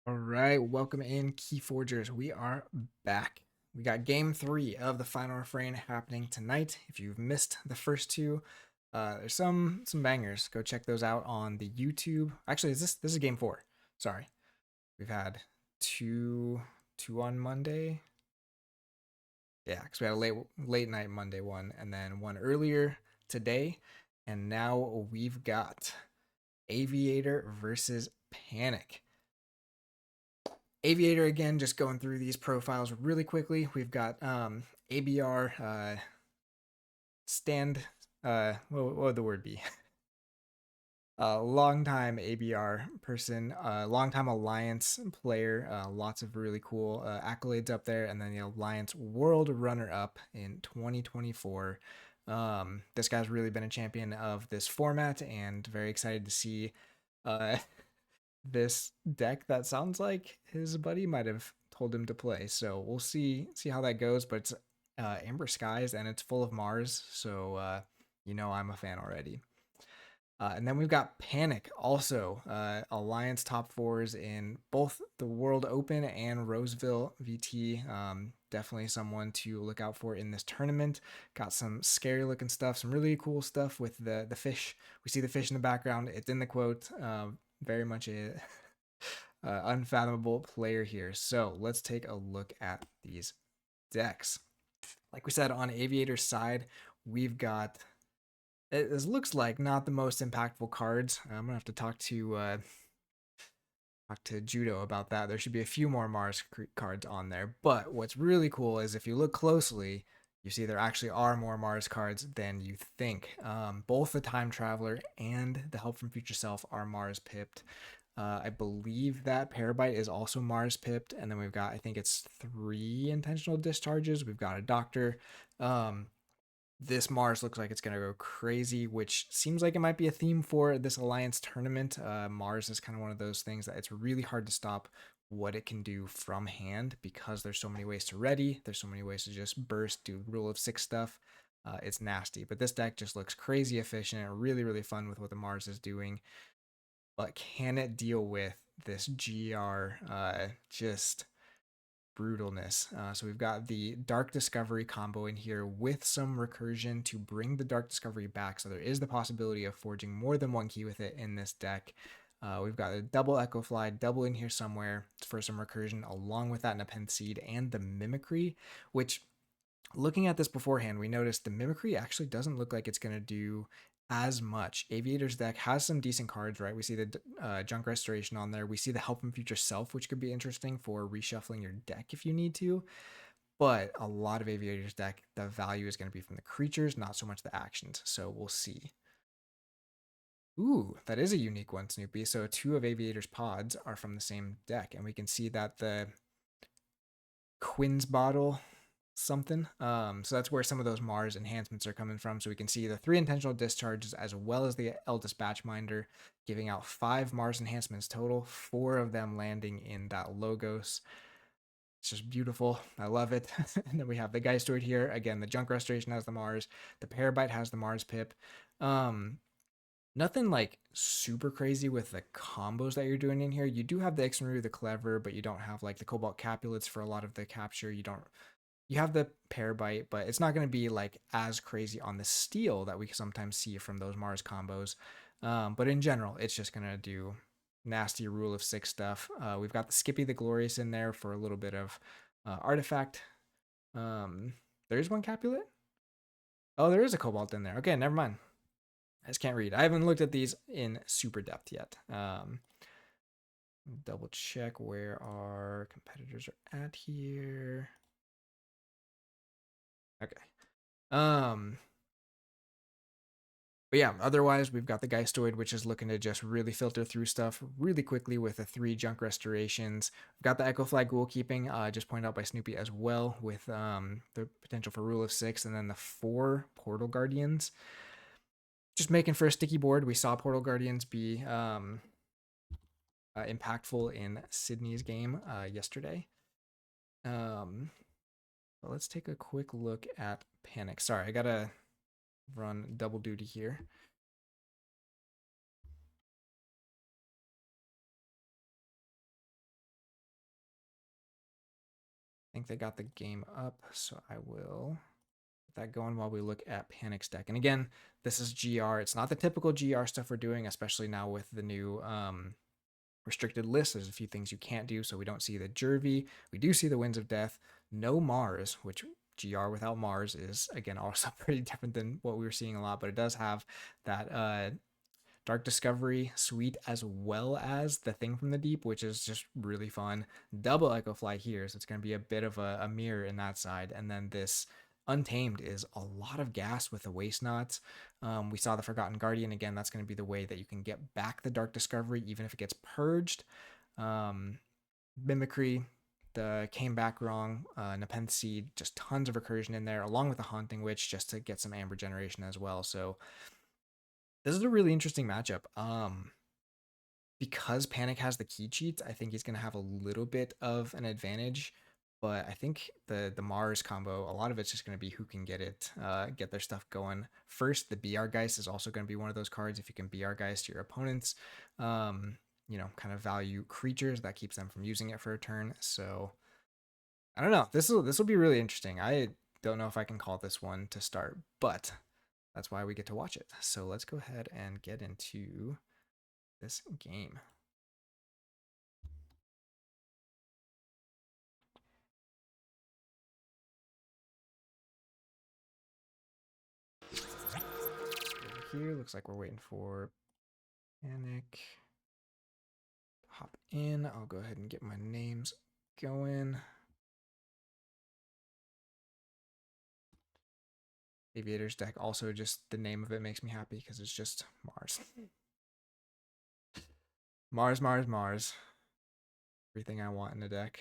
All right, welcome in, Keyforgers. We are back. We got game 3 of the final refrain happening tonight. If you've missed the first two, there's some bangers. Go check those out on the YouTube. Actually, this is game 4? Sorry, we've had two on Monday. Yeah, because we had a late night Monday one, and then one earlier today, and now we've got Av8r versus Panic. Av8r again, just going through these profiles really quickly. We've got ABR stand. What would the word be? Longtime ABR person, longtime Alliance player. Lots of really cool accolades up there, and then the Alliance World Runner Up in 2024. This guy's really been a champion of this format, and very excited to see uh, this deck that sounds like his buddy might have told him to play. So we'll see how that goes. But it's Amber Skies and it's full of Mars, so I'm a fan already. And then we've got Panic, also Alliance top fours in both the World Open and Roseville VT. Definitely someone to look out for in this tournament. Got some scary looking stuff, some really cool stuff with the fish. We see the fish in the background. It's in the quote. Very much a unfathomable player here. So let's take a look at these decks. Like we said, on Av8r's side, we've got it looks like not the most impactful cards. I'm gonna have to talk to Judo about that. There should be a few more Mars cards on there. But what's really cool is if you look closely, you see there actually are more Mars cards than you think. Both the Time Traveler and the Help from Future Self are Mars pipped. I believe that Parabyte is also Mars pipped, and then we've got, I think it's 3 intentional discharges. We've got a Doctor. This Mars looks like it's going to go crazy, which seems like it might be a theme for this Alliance tournament. Mars is kind of one of those things that it's really hard to stop what it can do from hand because there's so many ways to ready. There's so many ways to just burst, do rule of 6 stuff. It's nasty, but this deck just looks crazy efficient and really, really fun with what the Mars is doing. But can it deal with this GR just brutalness? So we've got the Dark Discovery combo in here with some recursion to bring the Dark Discovery back. So there is the possibility of forging more than one key with it in this deck. We've got a double Echo Fly, double in here somewhere for some recursion, along with that Nepenthe Seed and the Mimicry, which looking at this beforehand, we noticed the Mimicry actually doesn't look like it's going to do as much. Av8r's deck has some decent cards, right? We see the Junk Restoration on there. We see the Help from Future Self, which could be interesting for reshuffling your deck if you need to. But a lot of Av8r's deck, the value is going to be from the creatures, not so much the actions. So we'll see. Ooh, that is a unique one, Snoopy. So 2 of Av8r's pods are from the same deck, and we can see that the Quinn's Bottle something. So that's where some of those Mars enhancements are coming from. So we can see the 3 intentional discharges as well as the L Dispatch Minder, giving out 5 Mars enhancements total, 4 of them landing in that Logos. It's just beautiful. I love it. And then we have the Geistoid here. Again, the Junk Restoration has the Mars. The Parabyte has the Mars pip. Nothing like super crazy with the combos that you're doing in here. You do have the Ixnuru, the Clever, but you don't have like the Cobalt Capulets for a lot of the capture. You have the Parabyte, but it's not going to be like as crazy on the steel that we sometimes see from those Mars combos. But in general, it's just going to do nasty rule of 6 stuff. We've got the Skippy the Glorious in there for a little bit of artifact. There is one Capulet. Oh, there is a Cobalt in there. Okay, never mind. I just can't read. I haven't looked at these in super depth yet. Double check where our competitors are at here. Okay. Um, But yeah, otherwise we've got the Geistoid, which is looking to just really filter through stuff really quickly with the 3 Junk Restorations. We've got the Echo Flag Ghoul Keeping, just pointed out by Snoopy as well, with the potential for Rule of 6, and then the 4 Portal Guardians. Just making for a sticky board. We saw Portal Guardians be impactful in Sydney's game yesterday. But let's take a quick look at Panic. Sorry, I gotta run double duty here. think they got the game up, so I will get that going while we look at Panic's deck. And again, this is GR. It's not the typical GR stuff we're doing, especially now with the new restricted list. There's a few things you can't do, so we don't see the Jervy. We do see the Winds of Death. No Mars, which GR without Mars is, again, also pretty different than what we were seeing a lot, but it does have that Dark Discovery suite as well as the Thing from the Deep, which is just really fun. Double Echo Fly here, so it's going to be a bit of a mirror in that side. And then this Untamed is a lot of gas with the Waste Knots. We saw the Forgotten Guardian again. That's going to be the way that you can get back the Dark Discovery, even if it gets purged. Mimicry, came back wrong. Nepenthe Seed, just tons of recursion in there, along with the Haunting Witch, just to get some Amber generation as well. So this is a really interesting matchup. Because Panic has the key cheats, I think he's going to have a little bit of an advantage. But I think the Mars combo, a lot of it's just going to be who can get it, get their stuff going first. The BR Geist is also going to be one of those cards. If you can BR Geist your opponents, you know, kind of value creatures, that keeps them from using it for a turn. So I don't know. This will be really interesting. I don't know if I can call this one to start, but that's why we get to watch it. So let's go ahead and get into this game. Over here, looks like we're waiting for Panic. Hop in. I'll go ahead and get my names going. Av8r's deck, also just the name of it makes me happy because it's just Mars. Mars, Mars, Mars. Everything I want in a deck.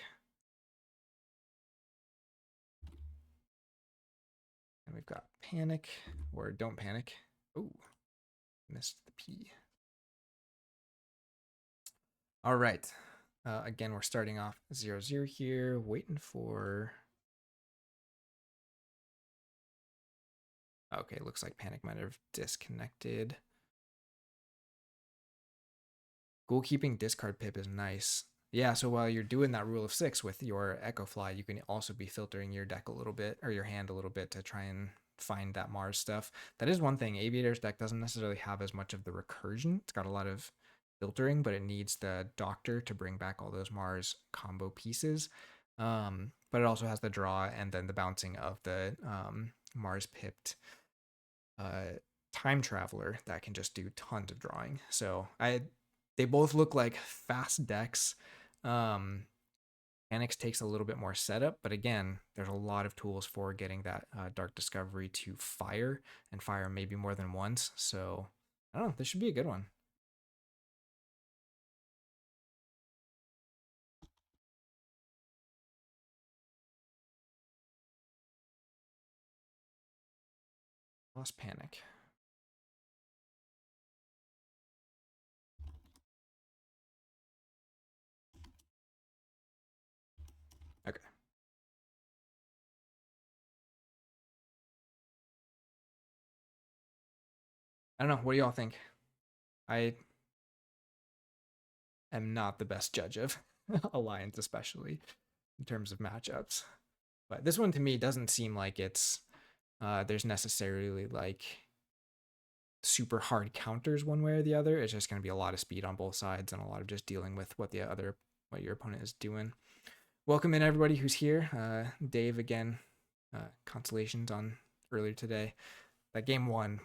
And we've got Panic, or Don't Panic. Oh, missed the P. All right. Again, we're starting off 0-0 here, waiting for... Okay, looks like Panic might have disconnected. Goalkeeping discard pip is nice. Yeah, so while you're doing that rule of 6 with your Echo Fly, you can also be filtering your deck a little bit, or your hand a little bit, to try and find that Mars stuff. That is one thing. Av8r's deck doesn't necessarily have as much of the recursion. It's got a lot of filtering, but it needs the Doctor to bring back all those Mars combo pieces. But it also has the draw and then the bouncing of the Mars pipped Time Traveler that can just do tons of drawing. So they both look like fast decks. Panics takes a little bit more setup, but again, there's a lot of tools for getting that Dark Discovery to fire, and fire maybe more than once. So I don't know, this should be a good one. Lost Panic. Okay. I don't know. What do y'all think? I am not the best judge of Alliance, especially in terms of matchups. But this one to me doesn't seem like it's there's necessarily like super hard counters one way or the other. It's just going to be a lot of speed on both sides and a lot of just dealing with what your opponent is doing. Welcome in everybody who's here. Dave again. Constellations on earlier today. That game 1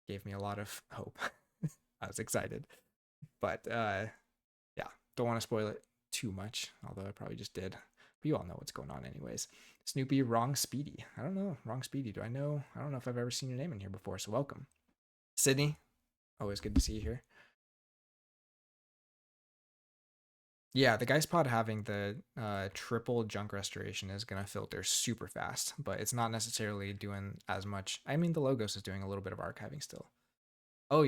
gave me a lot of hope. I was excited, but yeah, don't want to spoil it too much, although I probably just did. But you all know what's going on anyways. Snoopy, Wrong Speedy. I don't know. Wrong Speedy. Do I know? I don't know if I've ever seen your name in here before, so welcome. Sydney, always good to see you here. Yeah, the Geist Pod having the triple junk restoration is going to filter super fast, but it's not necessarily doing as much. I mean, the Logos is doing a little bit of archiving still. Oh,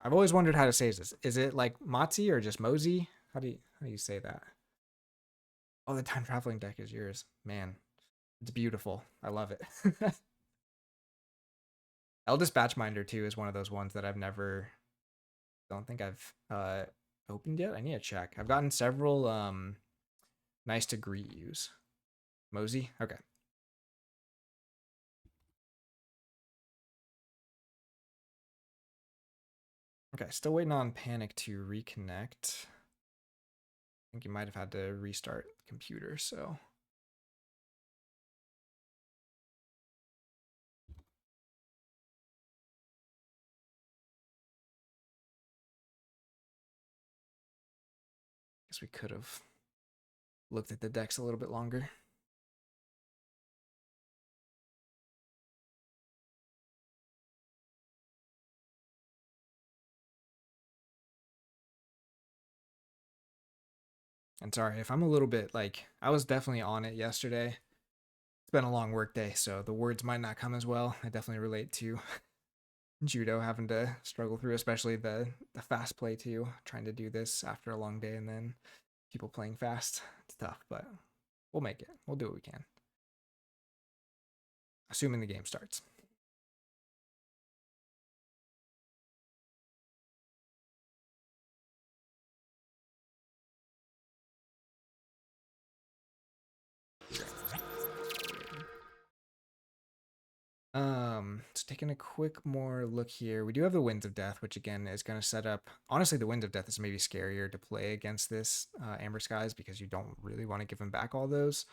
I've always wondered how to say this. Is it like Motzi or just Mosey? How do you say that? Oh, the time traveling deck is yours. Man, it's beautiful. I love it. Eldest Batchminder too is one of those ones that don't think I've opened yet. I need to check. I've gotten several Nice to greet yous. Mosey? Okay. Okay, still waiting on Panic to reconnect. I think you might have had to restart the computer, so. Guess we could have looked at the decks a little bit longer. And sorry if I'm a little bit like, I was definitely on it yesterday. It's been a long work day, so the words might not come as well. I definitely relate to judo having to struggle through, especially the fast play too, trying to do this after a long day and then people playing fast. It's tough, but we'll make it. We'll do what we can. Assuming the game starts. So taking a quick more look here, we do have the Winds of Death, which again is going to set up. Honestly, the Winds of Death is maybe scarier to play against this Amber Skies because you don't really want to give them back all those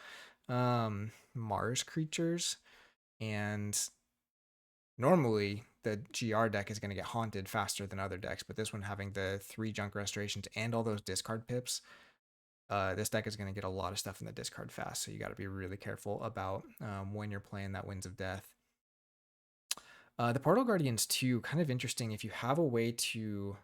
Mars creatures. And normally the GR deck is going to get haunted faster than other decks, but this one having the 3 junk restorations and all those discard pips, this deck is going to get a lot of stuff in the discard fast. So you got to be really careful about when you're playing that Winds of Death. The Portal Guardians too, kind of interesting. If you have a way to...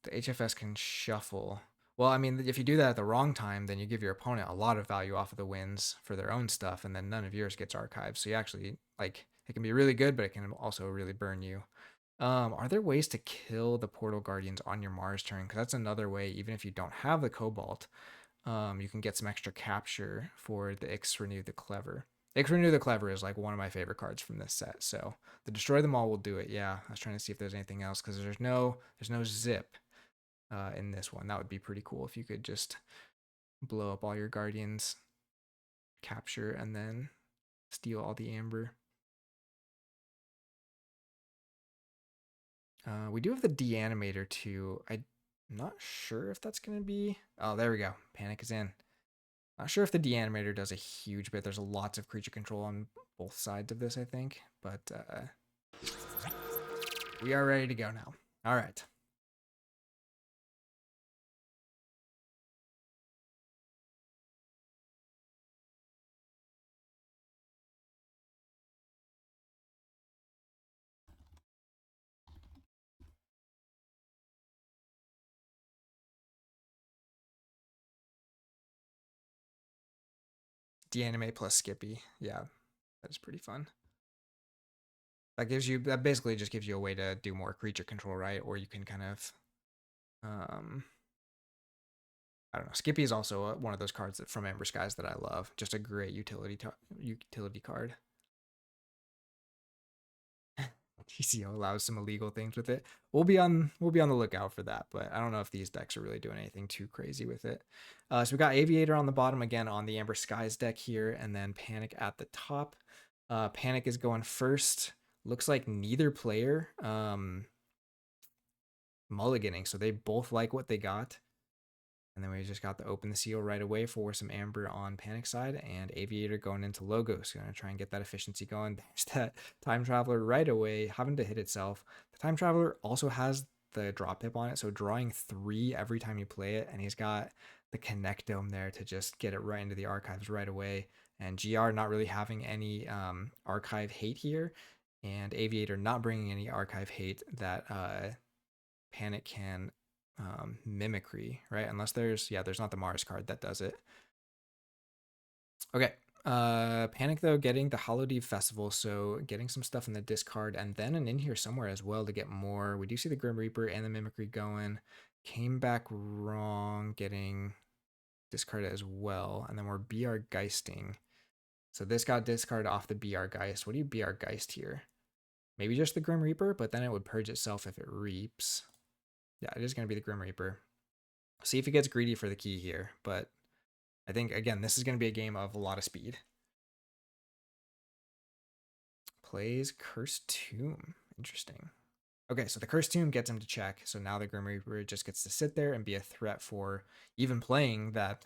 The HFS can shuffle. Well, I mean, if you do that at the wrong time, then you give your opponent a lot of value off of the wins for their own stuff, and then none of yours gets archived. So you actually, like, it can be really good, but it can also really burn you. Are there ways to kill the Portal Guardians on your Mars turn? Because that's another way, even if you don't have the Cobalt, you can get some extra capture for the Ix Renew the Clever. Ix Renew the Clever is like one of my favorite cards from this set. So the Destroy Them All will do it. Yeah, I was trying to see if there's anything else because there's no zip in this one. That would be pretty cool if you could just blow up all your Guardians, capture, and then steal all the Amber. We do have the Deanimator too. I'm not sure if that's going to be... Oh, there we go. Panic is in. Not sure if the Deanimator does a huge bit. There's lots of creature control on both sides of this, I think. But we are ready to go now. All right. Deanimate plus Skippy. Yeah, that is pretty fun. That basically just gives you a way to do more creature control, right? Or you can kind of, I don't know. Skippy is also one of those cards from Amber Skies that I love. Just a great utility card. TCO allows some illegal things with it. We'll be on the lookout for that, but I don't know if these decks are really doing anything too crazy with it. So we got Av8r on the bottom again on the Amber Skies deck here, and then Panic at the top. Panic is going first. Looks like neither player mulliganing, so they both like what they got. And then we just got to open the seal right away for some Amber on Panic side, and Av8r going into Logos. Going to try and get that efficiency going. There's that Time Traveler right away, having to hit itself. The Time Traveler also has the drop pip on it, so drawing 3 every time you play it, and he's got the Connectome there to just get it right into the archives right away. And GR not really having any archive hate here, and Av8r not bringing any archive hate that Panic can mimicry, right? Unless there's not the Mars card that does it. Okay. Panic though getting the Hallowdeep Festival, so getting some stuff in the discard and then an in here somewhere as well to get more. We do see the Grim Reaper and the Mimicry going. Came back wrong, getting discarded as well, and then we're BR Geisting. So this got discarded off the BR Geist. What do you BR Geist here? Maybe just the Grim Reaper, but then it would purge itself if it reaps. Yeah, it is going to be the Grim Reaper. See if he gets greedy for the key here, but I think, again, this is going to be a game of a lot of speed. Plays Cursed Tomb. Interesting. Okay, so the Cursed Tomb gets him to check, so now the Grim Reaper just gets to sit there and be a threat for even playing that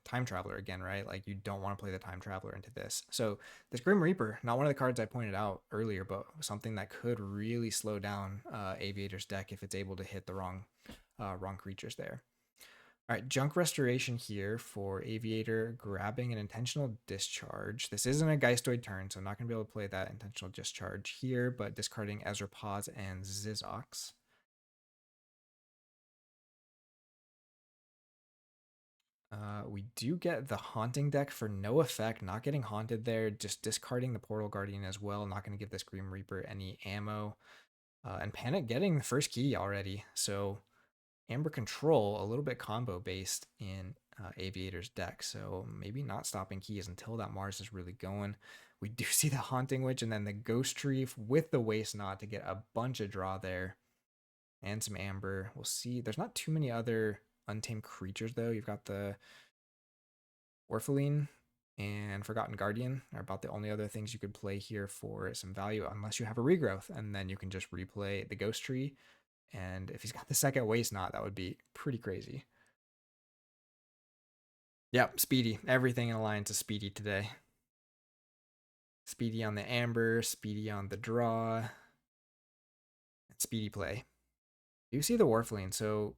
Time Traveler again, right? Like, you don't want to play the Time Traveler into this. So this Grim Reaper, not one of the cards I pointed out earlier, but something that could really slow down Av8r's deck if it's able to hit the wrong creatures there. All right, Junk Restoration here for Av8r, grabbing an Intentional Discharge. This isn't a Geistoid turn, so I'm not going to be able to play that Intentional Discharge here, but discarding Ezra Paz and Zizox. We do get the Haunting deck for no effect, not getting haunted there, just discarding the Portal Guardian as well, not going to give this Grim Reaper any ammo. And Panic getting the first key already, so Amber Control, a little bit combo based in Av8r's deck, so maybe not stopping keys until that Mars is really going. We do see the Haunting Witch and then the Ghost Tree with the Waste Knot to get a bunch of draw there and some Amber. We'll see. There's not too many other untamed creatures though. You've got the Orphaline and Forgotten Guardian are about the only other things you could play here for some value, unless you have a Regrowth, and then you can just replay the Ghost Tree. And if he's got the second Waste Knot, that would be pretty crazy. Yep, Speedy. Everything in Alliance is Speedy today. Speedy on the Amber, Speedy on the draw, and Speedy play. You see the Warflane, so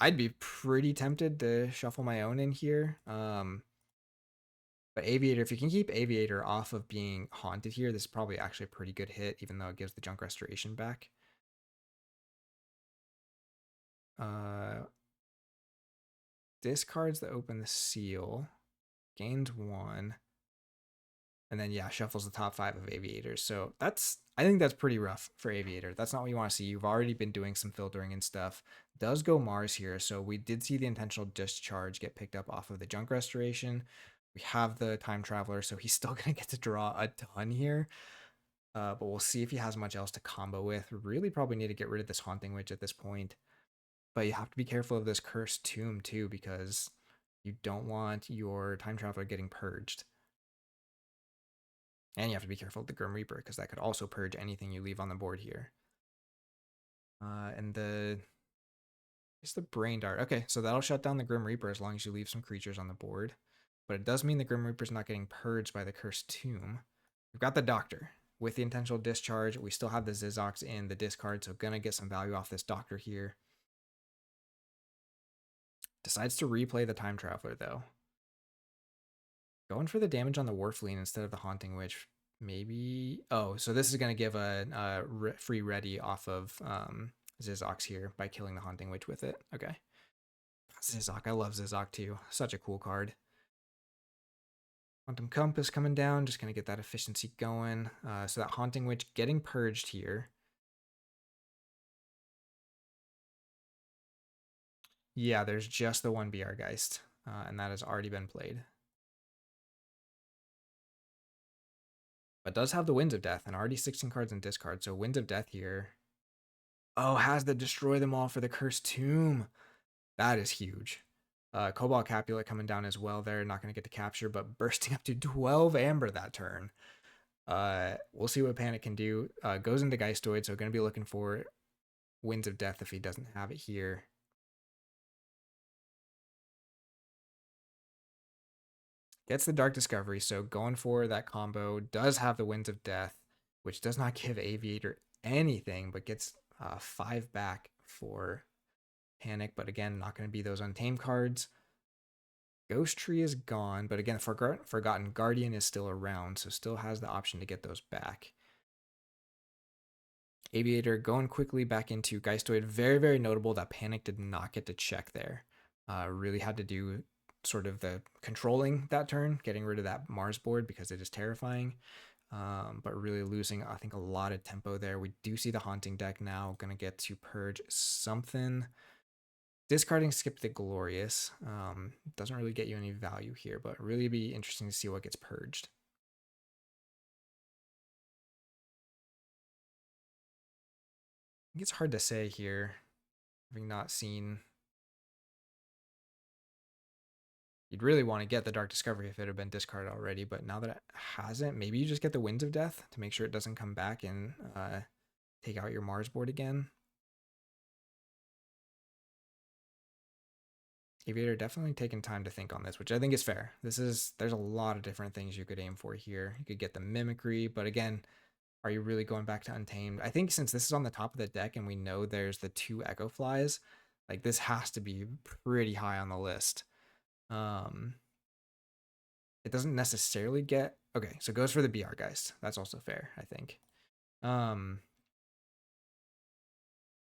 I'd be pretty tempted to shuffle my own in here. But Av8r, if you can keep Av8r off of being haunted here, this is probably actually a pretty good hit, even though it gives the Junk Restoration back. Discards the Open the Seal, gains 1. And then, yeah, shuffles the top 5 of Av8r. So I think that's pretty rough for Av8r. That's not what you want to see. You've already been doing some filtering and stuff. Does go Mars here. So we did see the Intentional Discharge get picked up off of the Junk Restoration. We have the Time Traveler, so he's still going to get to draw a ton here. But we'll see if he has much else to combo with. Really probably need to get rid of this Haunting Witch at this point. But you have to be careful of this Cursed Tomb too, because you don't want your Time Traveler getting purged. And you have to be careful of the Grim Reaper, because that could also purge anything you leave on the board here. And it's the Brain Dart. Okay, so that'll shut down the Grim Reaper as long as you leave some creatures on the board. But it does mean the Grim Reaper's not getting purged by the Cursed Tomb. We've got the Doctor. With the Intentional Discharge, we still have the Zizox in the discard, so gonna get some value off this Doctor here. Decides to replay the Time Traveler, though. Going for the damage on the Warflean instead of the Haunting Witch. Maybe. Oh, so this is going to give a free ready off of Zizox here by killing the Haunting Witch with it. Okay. Zizok. I love Zizok too. Such a cool card. Quantum Compass coming down. Just going to get that efficiency going. So that Haunting Witch getting purged here. Yeah, there's just the one BR Geist. And that has already been played. But does have the Winds of Death and already 16 cards in discard. So Winds of Death here. Oh, has the Destroy Them All for the Cursed Tomb. That is huge. Cobalt Capulet coming down as well there. Not going to get to capture, but bursting up to 12 Amber that turn. We'll see what Panic can do. Goes into Geistoid, so going to be looking for Winds of Death if he doesn't have it here. Gets the Dark Discovery, so going for that combo. Does have the Winds of Death, which does not give Av8r anything, but gets 5 back for Panic. But again, not going to be those Untamed cards. Ghost Tree is gone, but again, Forgotten Guardian is still around, so still has the option to get those back. Av8r going quickly back into Geistoid. Very, very notable that Panic did not get to check there. Really had to do sort of the controlling that turn, getting rid of that Mars board because it is terrifying. But really losing, I think, a lot of tempo there. We do see the Haunting deck now. Going to get to purge something. Discarding Skip the Glorious doesn't really get you any value here, but really be interesting to see what gets purged. think it's hard to say here, having not seen. You'd really want to get the Dark Discovery if it had been discarded already, but now that it hasn't, maybe you just get the Winds of Death to make sure it doesn't come back and take out your Mars board again. Aviator definitely taking time to think on this, which I think is fair. There's a lot of different things you could aim for here. You could get the Mimicry, but again, are you really going back to Untamed? I think since this is on the top of the deck and we know there's the 2 Echo Flies, like this has to be pretty high on the list. It doesn't necessarily get okay, so it goes for the BR Geist. That's also fair, I think.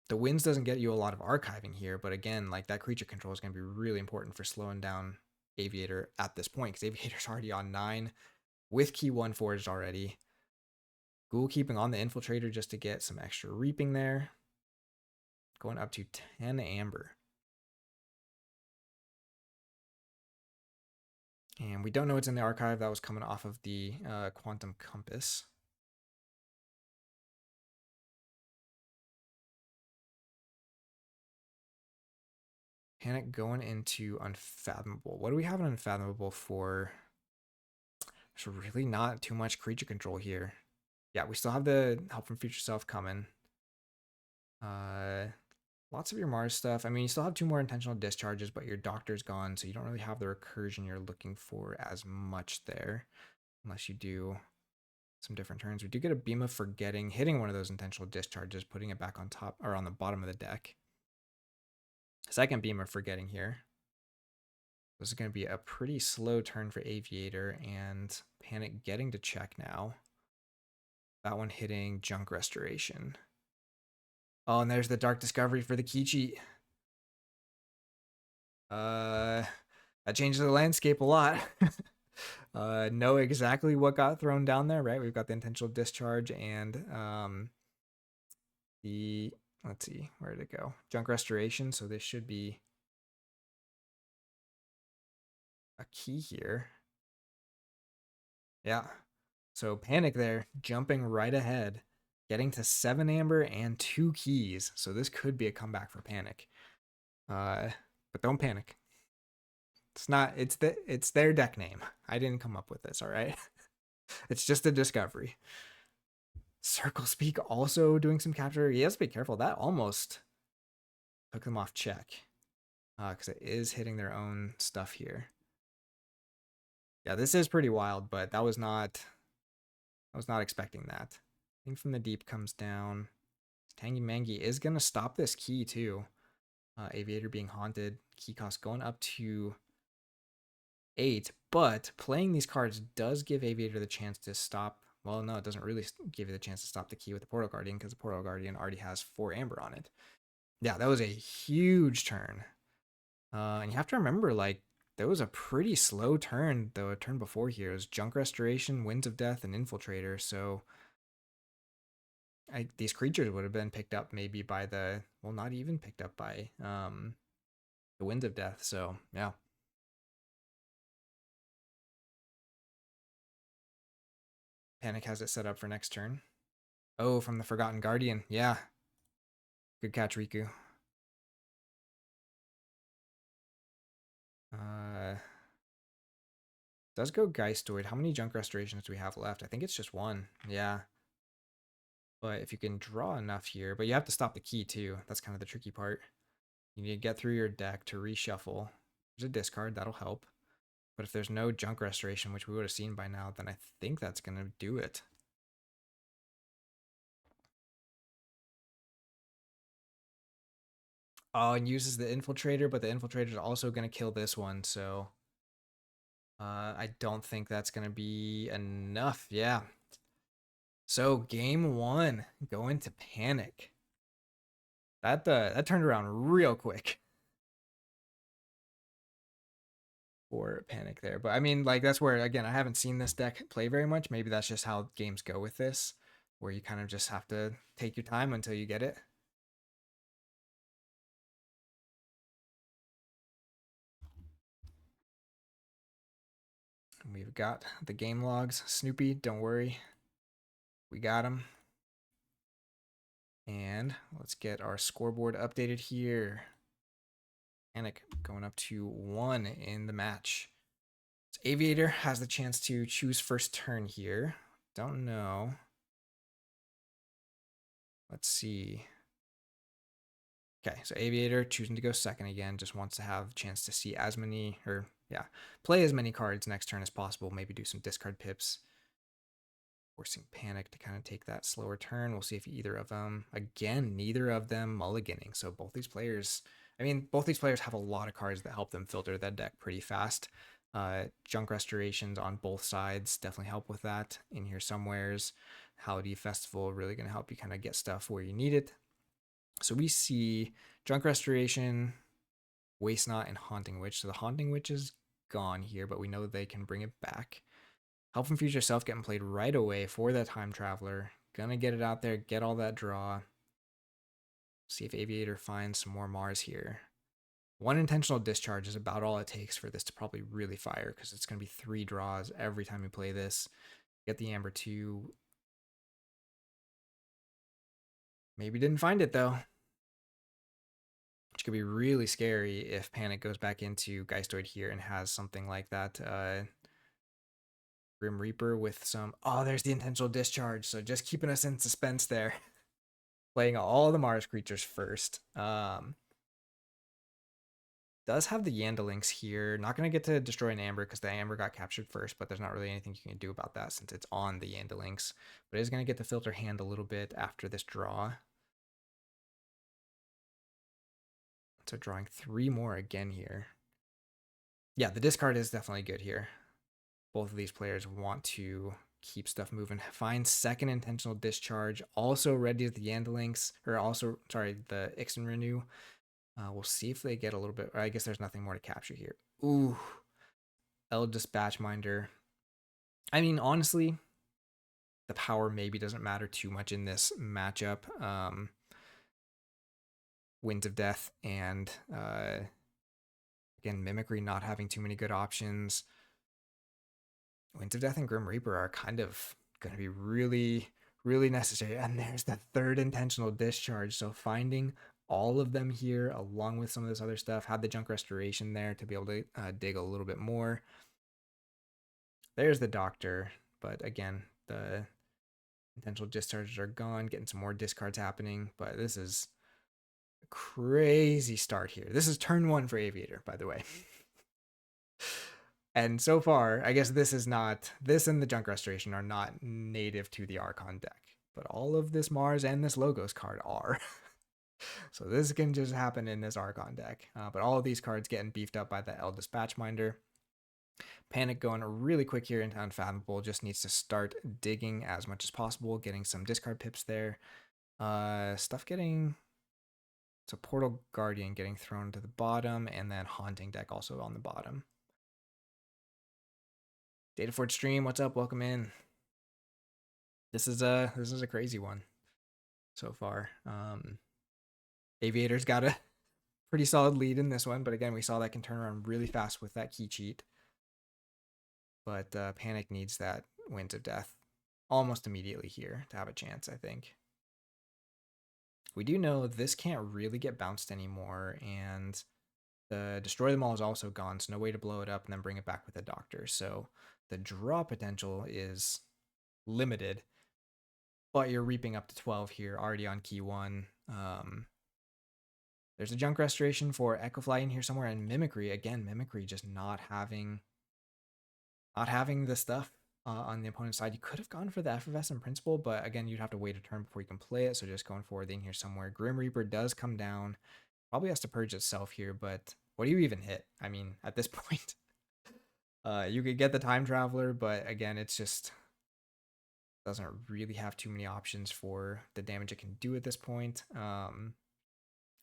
The Winds doesn't get you a lot of archiving here, but again, like that creature control is going to be really important for slowing down Aviator at this point, because Aviator's already on 9 with Key 1 forged already. Ghoul keeping on the Infiltrator just to get some extra reaping there. Going up to 10 Amber. And we don't know what's in the archive. That was coming off of the Quantum Compass. Panic going into Unfathomable. What do we have in Unfathomable for? There's really not too much creature control here. Yeah, we still have the Help from Future Self coming. Lots of your Mars stuff. I mean, you still have 2 more intentional discharges, but your Doctor's gone, so you don't really have the recursion you're looking for as much there, unless you do some different turns. We do get a Beam of Forgetting, hitting one of those intentional discharges, putting it back on top or on the bottom of the deck. Second Beam of Forgetting here. This is going to be a pretty slow turn for Aviator, and Panic getting to check now. That one hitting Junk Restoration. Oh, and there's the Dark Discovery for the key cheat. That changes the landscape a lot. Know exactly what got thrown down there, right? We've got the intentional discharge and the, let's see, where did it go? Junk Restoration, so this should be a key here. Yeah. So Panic there, jumping right ahead, getting to 7 Amber and 2 keys. So this could be a comeback for Panic. But don't panic. It's their deck name. I didn't come up with this, all right? It's just a discovery. Circle Speak also doing some capture. He has to be careful. That almost took them off check. Because it is hitting their own stuff here. Yeah, this is pretty wild, but I was not expecting that. Thing from the Deep comes down. Tangy Mangy is gonna stop this key too. Aviator being haunted. Key cost going up to 8, but playing these cards does give Aviator the chance to stop. Well, no, it doesn't really give you the chance to stop the key with the Portal Guardian because the Portal Guardian already has 4 Amber on it. Yeah, that was a huge turn. And you have to remember, like, there was a pretty slow turn, though, a turn before here. It was Junk Restoration, Winds of Death, and Infiltrator, so these creatures would have been picked up maybe by the, well, not even picked up by the Winds of Death, so, yeah. Panic has it set up for next turn. Oh, from the Forgotten Guardian. Yeah. Good catch, Riku. Does go Geistoid. How many Junk Restorations do we have left? I think it's just 1. Yeah. But if you can draw enough here, but you have to stop the key too. That's kind of the tricky part. You need to get through your deck to reshuffle. There's a discard. That'll help. But if there's no Junk Restoration, which we would have seen by now, then I think that's going to do it. Oh, and uses the Infiltrator, but the Infiltrator is also going to kill this one, so I don't think that's going to be enough. Yeah. So game 1, going to Panic. That turned around real quick for Panic there. But I mean, like, that's where, again, I haven't seen this deck play very much. Maybe that's just how games go with this, where you kind of just have to take your time until you get it. We've got the game logs. Snoopy, don't worry. We got him. And let's get our scoreboard updated here. Panic going up to 1 in the match. So Av8r has the chance to choose first turn here. Don't know. Let's see. Okay, so Av8r choosing to go second again, just wants to have a chance to see as many, or yeah, play as many cards next turn as possible, maybe do some discard pips. Forcing Panic to kind of take that slower turn. We'll see if either of them, again, neither of them mulliganing. So both these players, I mean, both these players have a lot of cards that help them filter that deck pretty fast. Junk Restorations on both sides definitely help with that. In here somewheres, Holiday Festival really going to help you kind of get stuff where you need it. So we see Junk Restoration, Waste Not, and Haunting Witch. So the Haunting Witch is gone here, but we know they can bring it back. Help from Future Self getting played right away for that Time Traveler. Gonna get it out there, get all that draw. See if Av8r finds some more Mars here. One intentional discharge is about all it takes for this to probably really fire, because it's going to be 3 draws every time you play this. Get the Amber 2. Maybe didn't find it, though. Which could be really scary if Panic goes back into Geistoid here and has something like that. Grim Reaper with some... Oh, there's the intentional discharge. So just keeping us in suspense there. Playing all the Mars creatures first. Does have the Yandelinks here. Not going to get to destroy an Amber because the Amber got captured first, but there's not really anything you can do about that since it's on the Yandelinks. But it is going to get to filter hand a little bit after this draw. So drawing 3 more again here. Yeah, the discard is definitely good here. Both of these players want to keep stuff moving. Find second intentional discharge. Also ready with the Yandelinks, or also, sorry, the Ixen Renew. We'll see if they get a little bit, or I guess there's nothing more to capture here. Ooh. Eld Dispatchminder. I mean, honestly, the power maybe doesn't matter too much in this matchup. Winds of Death and, again, Mimicry not having too many good options. Winds of Death and Grim Reaper are kind of going to be really, really necessary. And there's the third intentional discharge. So finding all of them here, along with some of this other stuff, had the Junk Restoration there to be able to dig a little bit more. There's the Doctor, but again, the intentional discharges are gone, getting some more discards happening, but this is a crazy start here. This is turn 1 for Av8r, by the way. And so far, I guess this and the Junk Restoration are not native to the Archon deck, but all of this Mars and this Logos card are. So this can just happen in this Archon deck. But all of these cards getting beefed up by the Eld Dispatchminder. Panic going really quick here into Unfathomable. Just needs to start digging as much as possible, getting some discard pips there. Stuff getting... So Portal Guardian getting thrown to the bottom, and then Haunting deck also on the bottom. Dataforge stream, what's up? Welcome in. This is a crazy one so far. Av8r's got a pretty solid lead in this one, but again, we saw that can turn around really fast with that key cheat. But Panic needs that Winds of Death almost immediately here to have a chance, I think. We do know this can't really get bounced anymore, and the Destroy Them All is also gone, so no way to blow it up and then bring it back with a Doctor. So the draw potential is limited, but you're reaping up to 12 here, already on key 1. There's a Junk Restoration for Echo Fly in here somewhere, and Mimicry. Again, Mimicry just not having the stuff on the opponent's side. You could have gone for the Effervescent Principle, but again, you'd have to wait a turn before you can play it, so just going forward in here somewhere. Grim Reaper does come down. Probably has to purge itself here, but what do you even hit? I mean, at this point, you could get the Time Traveler, but again, it's just doesn't really have too many options for the damage it can do at this point.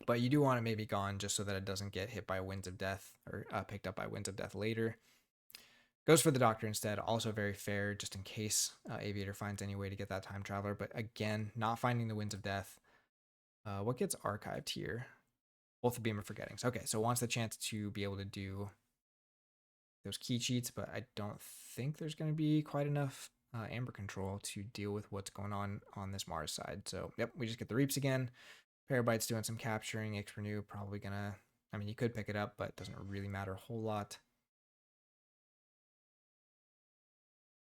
But you do want it maybe gone just so that it doesn't get hit by Winds of Death or picked up by Winds of Death later. Goes for the Doctor instead. Also very fair, just in case Av8r finds any way to get that Time Traveler. But again, not finding the Winds of Death. What gets archived here? Both the Beam of Forgettings. Okay, so wants the chance to be able to do those key cheats, but I don't think there's going to be quite enough Amber Control to deal with what's going on this Mars side. So, yep, we just get the Reaps again. Parabyte's doing some capturing. X-Renew probably gonna... I mean, you could pick it up, but it doesn't really matter a whole lot.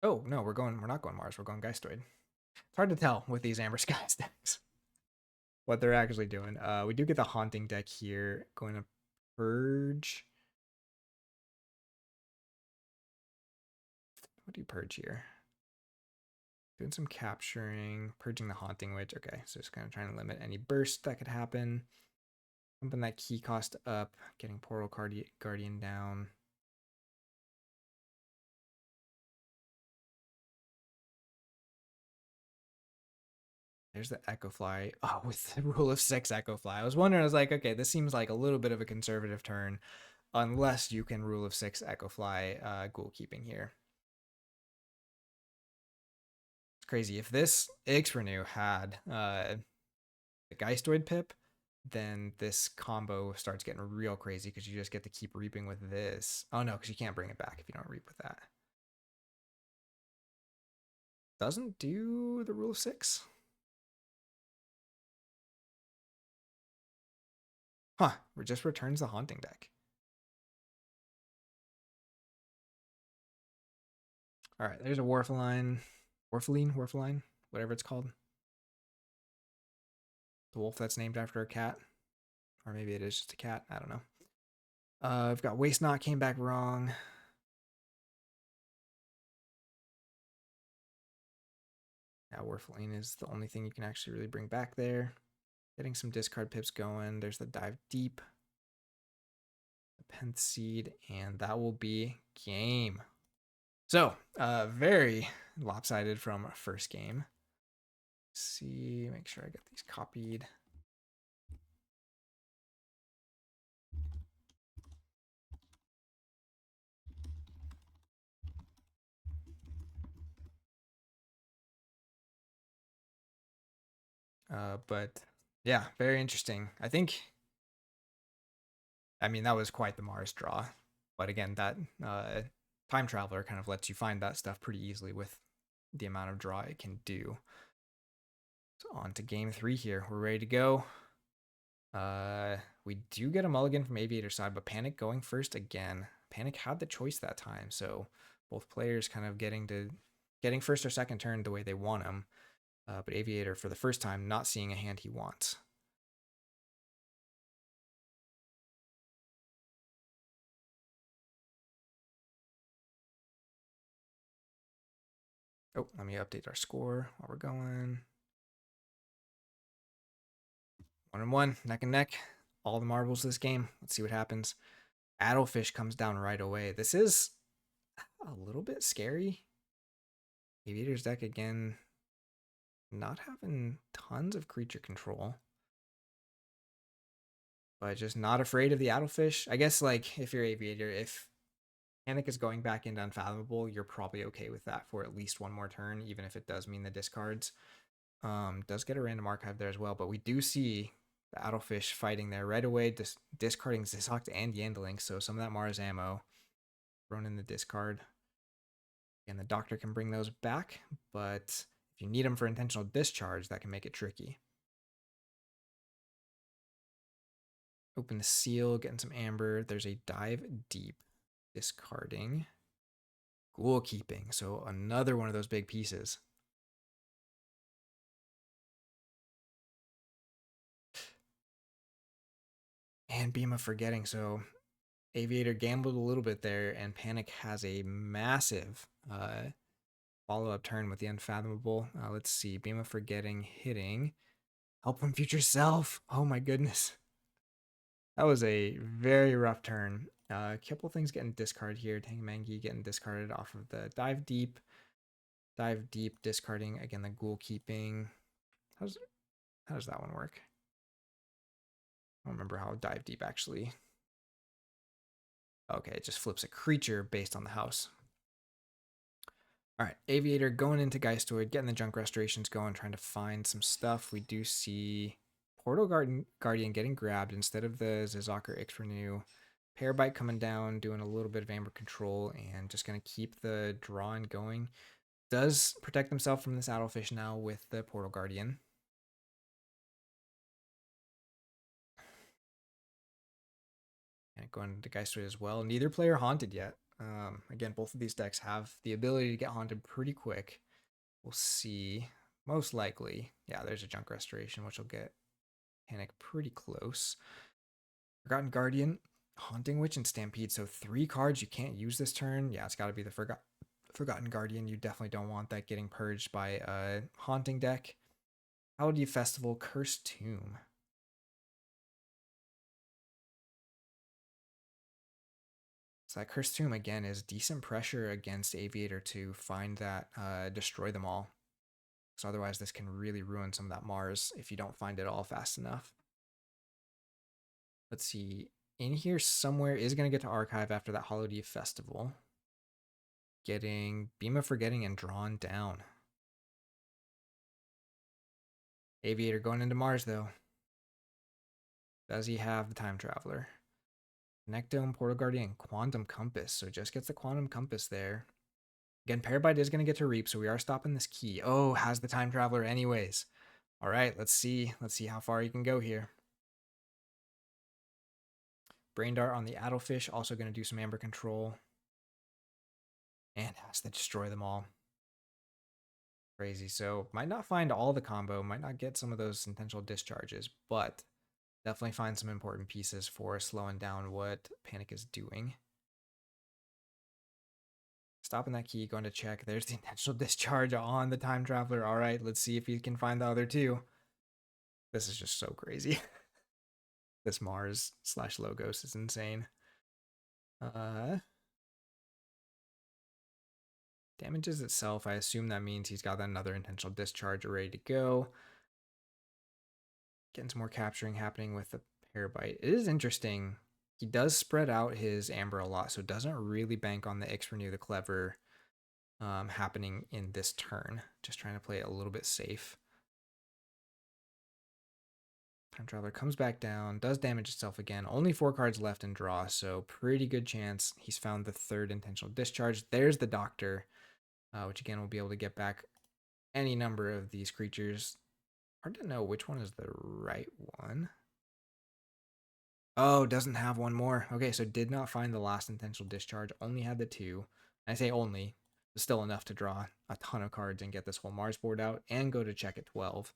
Oh, no, we're not going Mars. We're going Geistoid. It's hard to tell with these Amber Skies decks what they're actually doing. We do get the Haunting deck here. Going to Purge. What do you purge here? Doing some capturing, purging the Haunting Witch. Okay, so just kind of trying to limit any burst that could happen. Pumping that key cost up, getting Portal Guardian down. There's the Echo Fly. Oh, with the rule of 6 Echo Fly. I was wondering, I was like, okay, this seems like a little bit of a conservative turn, unless you can rule of 6 Echo Fly Ghoul Keeping here. It's crazy. If this X-Renew had the Geistoid Pip, then this combo starts getting real crazy because you just get to keep reaping with this. Oh no, because you can't bring it back if you don't reap with that. Doesn't do the rule of 6. Huh, it just returns the Haunting deck. All right, there's a Warfaline, whatever it's called. The wolf that's named after a cat. Or maybe it is just a cat, I don't know. I've got Waste Not came back wrong. Yeah, Warfaline is the only thing you can actually really bring back there. Getting some discard pips going. There's the Dive Deep. The Penth Seed, and that will be game. So, very lopsided from first game. Let's see, make sure I get these copied. But yeah, very interesting. I mean, that was quite the Mars draw. But again, that Time Traveler kind of lets you find that stuff pretty easily with the amount of draw it can do. So on to game 3 here. We're ready to go. We do get a mulligan from Av8r side, but Panic going first again. Panic had the choice that time, so both players kind of getting first or second turn the way they want them. But Av8r for the first time not seeing a hand he wants. Oh, let me update our score while we're going. 1-1, neck and neck. All the marbles this game. Let's see what happens. Addlefish comes down right away. This is a little bit scary. Av8r's deck again, not having tons of creature control, but just not afraid of the Addlefish. I guess, like, if you're Av8r, if Panic is going back into Unfathomable, you're probably okay with that for at least one more turn, even if it does mean the discards. Does get a random archive there as well, but we do see the Addlefish fighting there right away, discarding Zizok and Yandling, so some of that Mars ammo thrown in the discard. And the Doctor can bring those back, but if you need them for intentional discharge, that can make it tricky. Open the seal, getting some amber. There's a Dive Deep, discarding. Ghoul Keeping, so another one of those big pieces. And Beam of Forgetting, so Av8r gambled a little bit there, and Panic has a massive follow-up turn with the Unfathomable. Let's see, Beam of Forgetting hitting. Help from Future Self. Oh my goodness. That was a very rough turn. A couple things getting discarded here. Tangmangi getting discarded off of the Dive Deep. Dive Deep discarding, again, the Ghoul Keeping. How does that one work? I don't remember how Dive Deep actually... Okay, it just flips a creature based on the house. All right, Av8r going into Geistoid, getting the junk restorations going, trying to find some stuff. We do see Portal Guardian getting grabbed instead of the Zizok or X-Renew. Parabyte coming down, doing a little bit of Amber Control, and just going to keep the drawing going. does protect himself from this Adultfish now with the Portal Guardian. And going to Geister as well. Neither player haunted yet. Again, both of these decks have the ability to get haunted pretty quick. We'll see. Most likely. Yeah, there's a Junk Restoration, which will get Panic pretty close. Forgotten Guardian, Haunting Witch, and Stampede. So 3 cards you can't use this turn. Yeah, it's got to be the Forgotten Guardian. You definitely don't want that getting purged by a Haunting deck. Howdy Festival, Cursed Tomb. So that Cursed Tomb, again, is decent pressure against Av8r to find that, destroy them all. So otherwise, this can really ruin some of that Mars if you don't find it all fast enough. Let's see. In here somewhere is going to get to Archive after that Holiday Festival. Getting Beam of Forgetting and drawn down. Av8r going into Mars, though. Does he have the Time Traveler? Nectome, Portal Guardian, Quantum Compass. So just gets the Quantum Compass there. Again, Parabyte is going to get to Reap, so we are stopping this key. Oh, has the Time Traveler anyways. All right, let's see. Let's see how far you can go here. Brain Dart on the Adultfish, also going to do some Amber Control. And has to destroy them all. Crazy. So might not find all the combo, might not get some of those intentional discharges, but definitely find some important pieces for slowing down what Panic is doing. Stopping that key, going to check. There's the intentional discharge on the Time Traveler. All right, let's see if he can find the other 2. This is just so crazy. This Mars / Logos is insane. Damages itself. I assume that means he's got another intentional discharge ready to go. Getting some more capturing happening with the Parabyte. It is interesting. He does spread out his Amber a lot, so doesn't really bank on the Ix-Renew the Clever happening in this turn. Just trying to play it a little bit safe. Time Traveler comes back down, does damage itself again. Only 4 cards left in draw, so pretty good chance he's found the 3rd intentional discharge. There's the Doctor, which again will be able to get back any number of these creatures. Hard to know which one is the right one. Oh, doesn't have one more. Okay, so did not find the last intentional discharge. Only had the 2. I say only. It's still enough to draw a ton of cards and get this whole Mars board out and go to check at 12.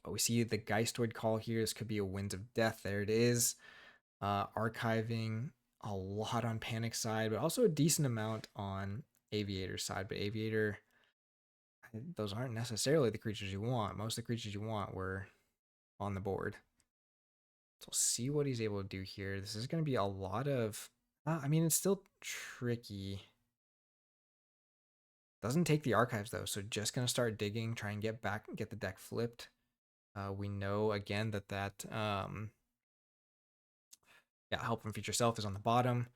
But we see the Geistoid Call here. This could be a Winds of Death. There it is. Archiving a lot on Panic side, but also a decent amount on Av8r side. But Av8r, those aren't necessarily the creatures you want. Most of the creatures you want were on the board. So we'll see what he's able to do here. This is going to be a lot of... I mean, it's still tricky. Doesn't take the archives, though, so just going to start digging, try and get back, get the deck flipped. We know, again, that Help from Future Self is on the bottom.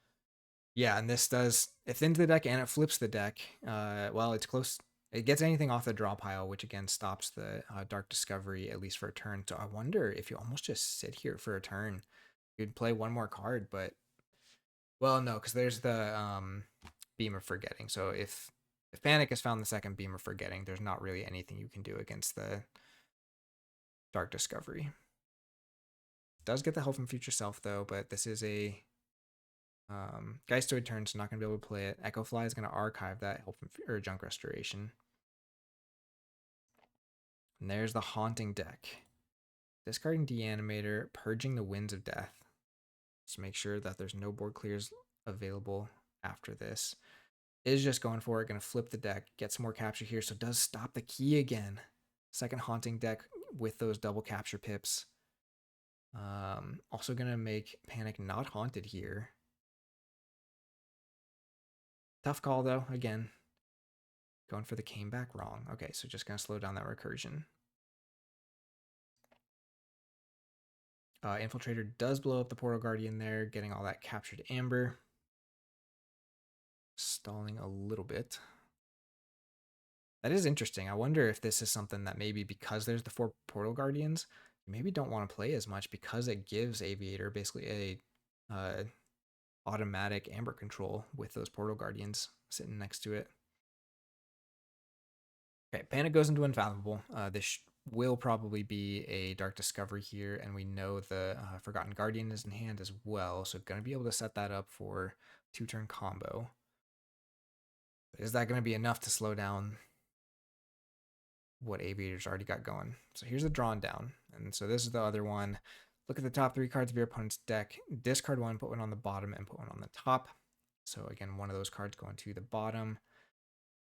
Yeah, and this does... It thins the deck and it flips the deck. Well, it's close... It gets anything off the draw pile, which again stops the Dark Discovery, at least for a turn. So I wonder if you almost just sit here for a turn. You'd play one more card, but... Well, no, because there's the Beam of Forgetting. So if Panic has found the 2nd Beam of Forgetting, there's not really anything you can do against the Dark Discovery. Does get the Help from Future Self, though, but this is a... Geistoid turn, so not going to be able to play it. Echo Fly is going to archive that Help from, or Junk Restoration. And there's the Haunting deck. Discarding Deanimator, purging the Winds of Death. Just make sure that there's no board clears available after this. Is just going for it, going to flip the deck, get some more capture here, so does stop the key again. 2nd Haunting deck with those double capture pips. Also going to make Panic not haunted here. Tough call, though, again. Going for the came back wrong. Okay, so just going to slow down that recursion. Infiltrator does blow up the Portal Guardian there, getting all that captured Amber. Stalling a little bit. That is interesting. I wonder if this is something that maybe because there's the 4 Portal Guardians, you maybe don't want to play as much because it gives Av8r basically a automatic Amber control with those Portal Guardians sitting next to it. Okay, Panic goes into Unfathomable. This will probably be a Dark Discovery here, and we know the Forgotten Guardian is in hand as well, so going to be able to set that up for 2-turn combo. Is that going to be enough to slow down what Av8r's already got going? So here's the drawn down, and so this is the other one. Look at the top 3 cards of your opponent's deck. Discard one, put one on the bottom, and put one on the top. So again, one of those cards going to the bottom.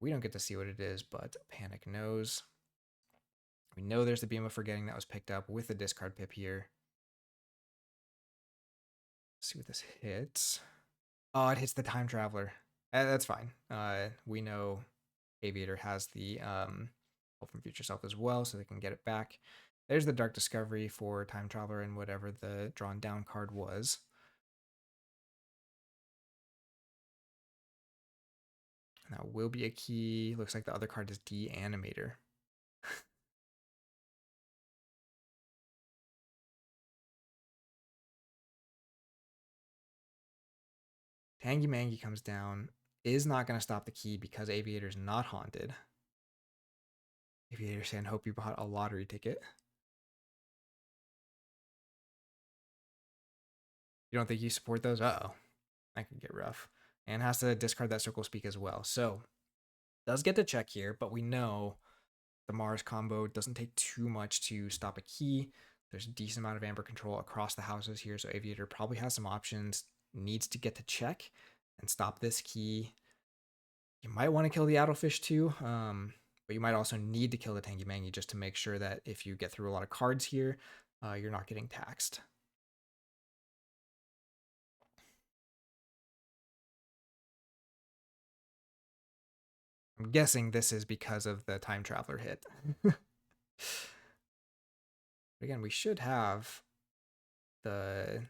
We don't get to see what it is, but Panic knows. We know there's the Beam of Forgetting that was picked up with the discard pip here. Let's see what this hits. Oh, it hits the Time Traveler. That's fine. We know Av8r has the Hope from Future Self as well, so they can get it back. There's the Dark Discovery for Time Traveler and whatever the drawn down card was. And that will be a key. Looks like the other card is De-Animator. Tangy Mangy comes down. Is not going to stop the key because Av8r is not haunted. Av8r saying, hope you bought a lottery ticket. You don't think you support those? Uh-oh. That could get rough. And has to discard that Circle Speak as well. So, does get to check here, but we know the Mars combo doesn't take too much to stop a key. There's a decent amount of Amber control across the houses here, so Av8r probably has some options. Needs to get to check and stop this key. You might want to kill the Addlefish too, but you might also need to kill the Tangy Mangy just to make sure that if you get through a lot of cards here, you're not getting taxed. I'm guessing this is because of the Time Traveler hit. Again, we should have the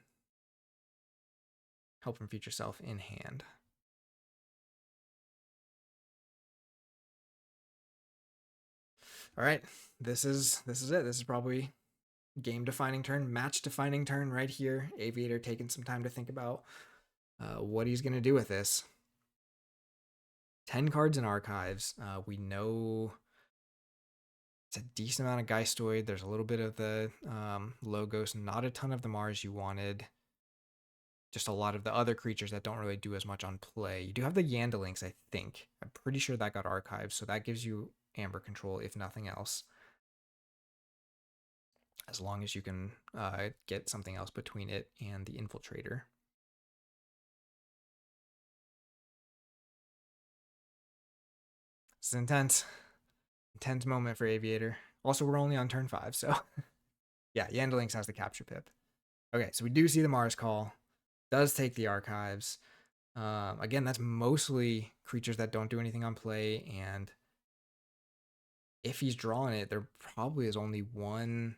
Help from Future Self in hand. All right, this is it. This is probably game defining turn, match defining turn right here. Av8r taking some time to think about what he's gonna do with this. 10 cards in archives. We know it's a decent amount of Geistoid. There's a little bit of the Logos, not a ton of the Mars you wanted. Just a lot of the other creatures that don't really do as much on play. You do have the Yandelinks, I think. I'm pretty sure that got archived, so that gives you Amber control, if nothing else. As long as you can get something else between it and the Infiltrator. This is intense. Intense moment for Av8r. Also, we're only on turn 5, so... yeah, Yandelinks has the capture pip. Okay, so we do see the Mars call. Does take the archives. Again, that's mostly creatures that don't do anything on play, and if he's drawing it, there probably is only one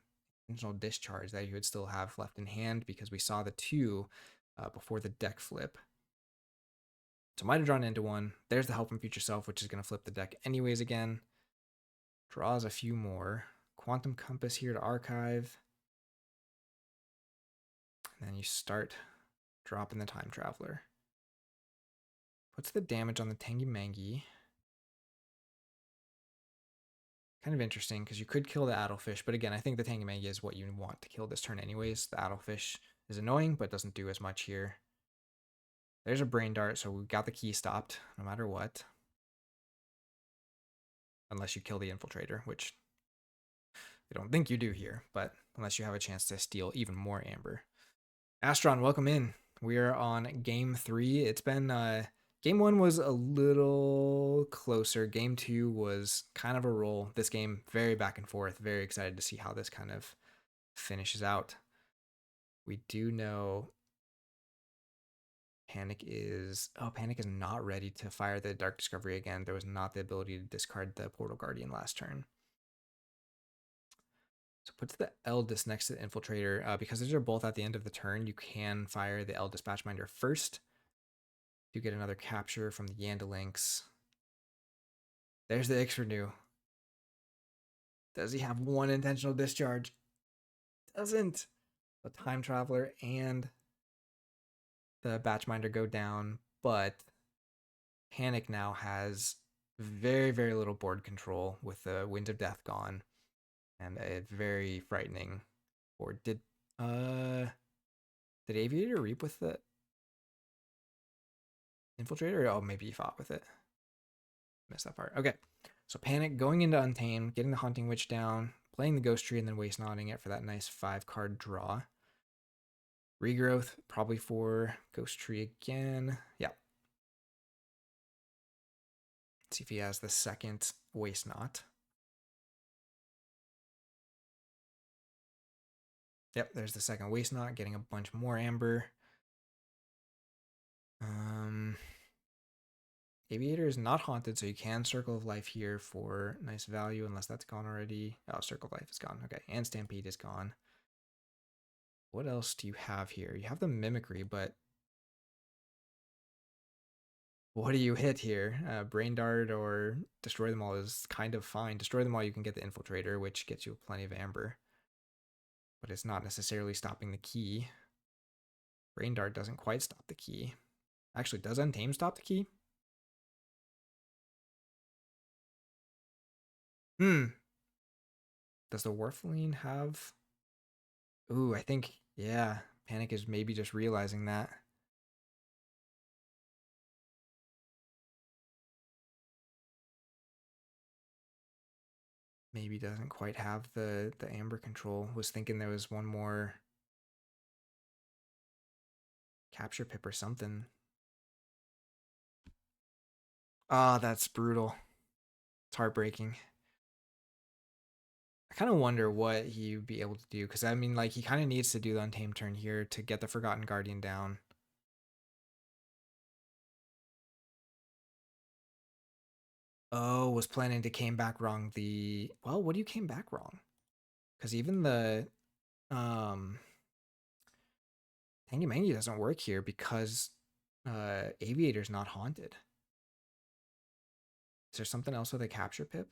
intentional discharge that you would still have left in hand because we saw the 2 before the deck flip. So might have drawn into one. There's the Help from Future Self, which is going to flip the deck anyways again. Draws a few more. Quantum Compass here to archive. And then you start dropping the Time Traveler. What's the damage on the Tangy Mangy? Kind of interesting because you could kill the Addlefish, but again, I think the Tangy Mangy is what you want to kill this turn anyways. The Addlefish is annoying, but doesn't do as much here. There's a Brain Dart, so we got the key stopped no matter what. Unless you kill the Infiltrator, which I don't think you do here, but unless you have a chance to steal even more Amber. Astron, welcome in. We are on game 3. It's been game 1 was a little closer. Game 2 was kind of a roll. This game very back and forth. Very excited to see how this kind of finishes out. We do know Panic is not ready to fire the Dark Discovery again. There was not the ability to discard the Portal Guardian last turn. So puts the Eldest next to the Infiltrator. Because these are both at the end of the turn, you can fire the Eldest Batchminder first. You get another capture from the Yandelinks. There's the Ixrenew. Does he have one intentional discharge? Doesn't. The Time Traveler and the Batchminder go down, but Panic now has very, very little board control with the Wind of Death gone, and a very frightening board. Did Aviator reap with the Infiltrator? Oh, maybe he fought with it. Missed that part. Okay. So Panic going into Untamed, getting the Haunting Witch down, playing the Ghost Tree, and then Waste Nodding it for that nice 5-card draw. Regrowth, probably for Ghost Tree again. Yeah. Let's see if he has the second Waste Knot. Yep, there's the second Waste Knot, getting a bunch more Amber. Aviator is not haunted, so you can Circle of Life here for nice value, unless that's gone already. Oh, Circle of Life is gone. Okay, and Stampede is gone. What else do you have here? You have the Mimicry, but what do you hit here? Brain Dart or Destroy Them All is kind of fine. Destroy Them All, you can get the Infiltrator, which gets you plenty of Amber, but it's not necessarily stopping the key. Brain Dart doesn't quite stop the key. Actually, does Untame stop the key? Does the Warflean have... Ooh, I think, yeah, Panic is maybe just realizing that. Maybe doesn't quite have the Amber control. Was thinking there was one more Capture Pip or something. Ah, that's brutal. It's heartbreaking. I kind of wonder what he would be able to do, because I mean, like, he kind of needs to do the Untamed turn here to get the Forgotten Guardian down. Oh, was planning to came back wrong the... Well, what do you came back wrong? Because even the Tangy Mangy doesn't work here because Aviator's not haunted. Is there something else with a Capture Pip?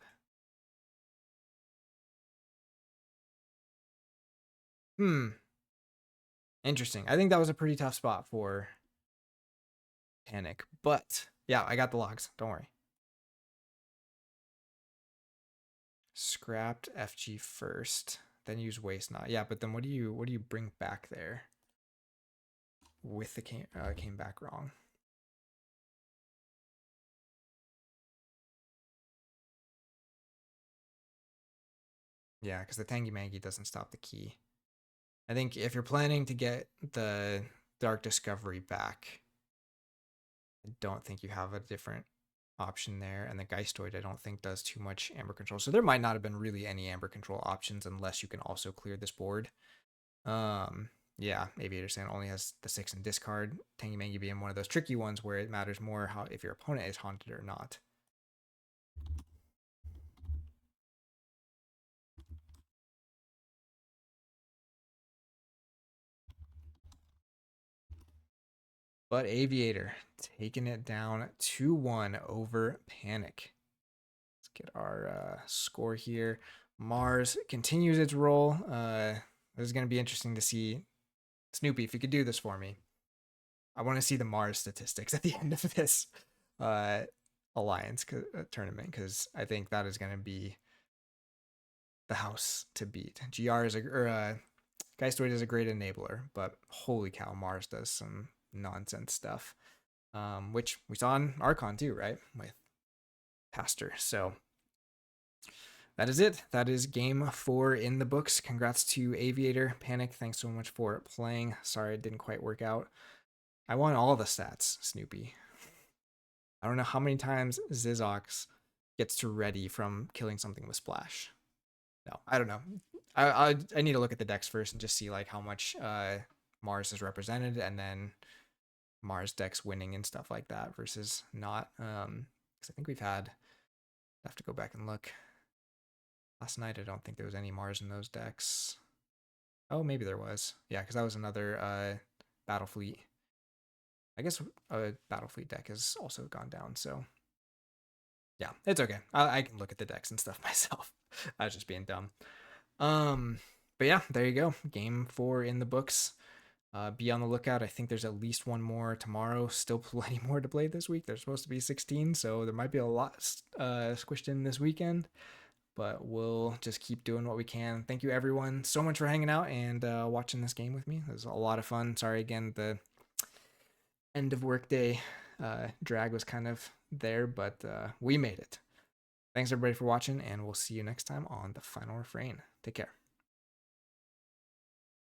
Interesting. I think that was a pretty tough spot for Panic, but yeah, I got the logs. Don't worry. Scrapped FG first, then use Waste Knot. Yeah, but then what do you bring back there with the came back wrong? Yeah, because the Tangy Mangy doesn't stop the key. I think if you're planning to get the Dark Discovery back, I don't think you have a different option there. And the Geistoid, I don't think, does too much Amber control. So there might not have been really any Amber control options unless you can also clear this board. Yeah, Aviator Sand only has the 6 in discard. Tangy Mangy being one of those tricky ones where it matters more how if your opponent is haunted or not. But Aviator taking it down 2-1 over Panic. Let's get our score here. Mars continues its roll. This is going to be interesting to see. Snoopy, if you could do this for me. I want to see the Mars statistics at the end of this Alliance tournament, because I think that is going to be the house to beat. GR is Geistoid is a great enabler, but holy cow, Mars does some nonsense stuff, which we saw in Archon too, right? With Pastor. So that is it. That is game 4 in the books. Congrats to Aviator. Panic, thanks so much for playing. Sorry it didn't quite work out. I want all the stats, Snoopy. I don't know how many times Zizox gets to ready from killing something with Splash. No, I don't know. I need to look at the decks first and just see like how much Mars is represented, and then Mars decks winning and stuff like that versus not. Because I think we've had. I have to go back and look. Last night, I don't think there was any Mars in those decks. Oh, maybe there was. Yeah, because that was another Battlefleet. I guess a Battlefleet deck has also gone down, so yeah, it's okay. I can look at the decks and stuff myself. I was just being dumb. But yeah, there you go. Game 4 in the books. Be on the lookout. I think there's at least one more tomorrow. Still plenty more to play this week. There's supposed to be 16, so there might be a lot squished in this weekend. But we'll just keep doing what we can. Thank you, everyone, so much for hanging out and watching this game with me. It was a lot of fun. Sorry again, the end of workday drag was kind of there, but we made it. Thanks, everybody, for watching, and we'll see you next time on The Final Refrain. Take care.